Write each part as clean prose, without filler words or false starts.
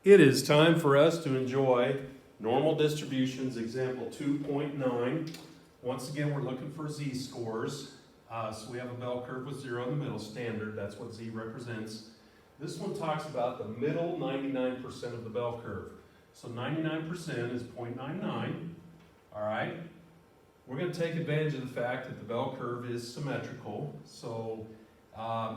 It is time for us to enjoy normal distributions, example 2.9. Once again, we're looking for z-scores. So we have a bell curve with 0 in the middle, standard, that's what z represents. This one talks about the middle 99% of the bell curve. So 99% is 0.99, all right? We're going to take advantage of the fact that the bell curve is symmetrical. So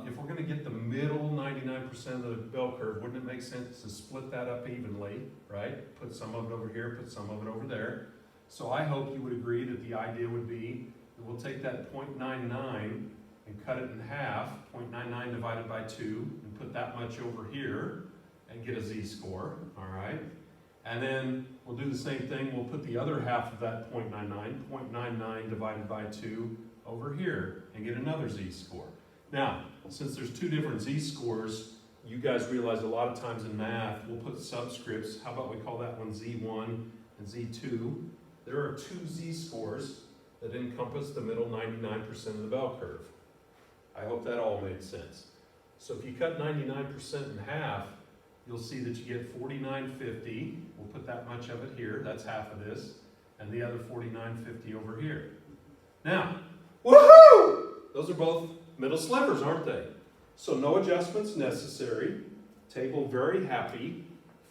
if we're going to get the middle 99% of the bell curve, wouldn't it make sense to split that up evenly, right? Put some of it over here, put some of it over there. So I hope you would agree that the idea would be that we'll take that 0.99 and cut it in half, 0.99 divided by 2, and put that much over here and get a z-score, all right? And then we'll do the same thing, we'll put the other half of that 0.99 divided by 2 over here and get another z-score. Now, since there's two different z-scores, you guys realize a lot of times in math, we'll put subscripts. How about we call that one z1 and z2? There are two z-scores that encompass the middle 99% of the bell curve. I hope that all made sense. So if you cut 99% in half, you'll see that you get 4950. We'll put that much of it here, that's half of this, and the other 4950 over here. Now, woohoo! Those are both middle slivers, aren't they? So no adjustments necessary. Table very happy.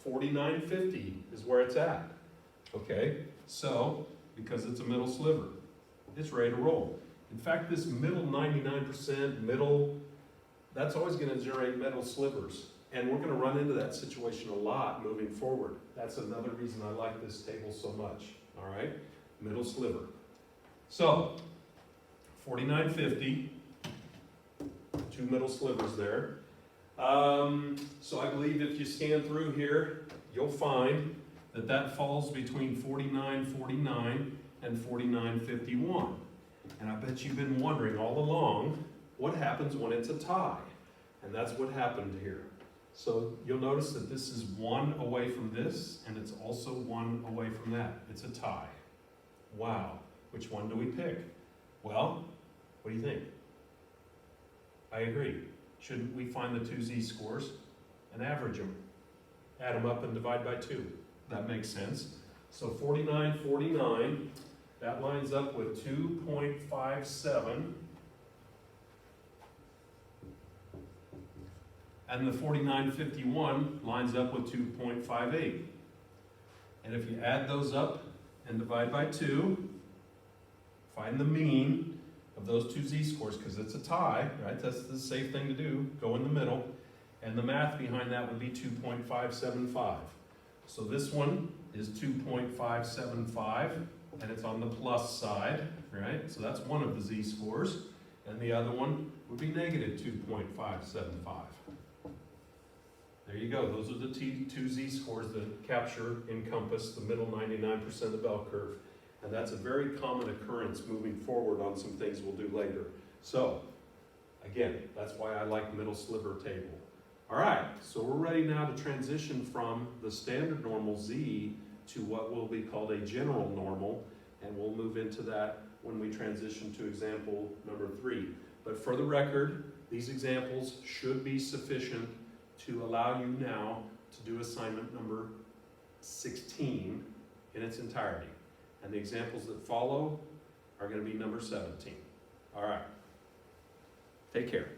4950 is where it's at. Okay, so because it's a middle sliver, it's ready to roll. In fact, this middle 99% middle, that's always going to generate middle slivers. And we're going to run into that situation a lot moving forward. That's another reason I like this table so much. All right, middle sliver. So 4950. Two middle slivers there. So I believe if you scan through here, you'll find that that falls between 4949 and 4951. And I bet you've been wondering all along, what happens when it's a tie? And that's what happened here. So you'll notice that this is one away from this, and it's also one away from that. It's a tie. Wow. Which one do we pick? Well, what do you think? I agree. Shouldn't we find the two z-scores and average them? Add them up and divide by 2. That makes sense. So 4949, that lines up with 2.57. And the 4951 lines up with 2.58. And if you add those up and divide by 2, find the mean of those two z-scores, because it's a tie, right? That's the safe thing to do, go in the middle. And the math behind that would be 2.575. So this one is 2.575, and it's on the plus side, right? So that's one of the z-scores. And the other one would be negative 2.575. There you go, those are the two z-scores that encompass the middle 99% of the bell curve. And that's a very common occurrence moving forward on some things we'll do later. So, again, that's why I like middle sliver table. All right, so we're ready now to transition from the standard normal z to what will be called a general normal, and we'll move into that when we transition to example number 3. But for the record, these examples should be sufficient to allow you now to do assignment number 16 in its entirety. And the examples that follow are going to be number 17. All right. Take care.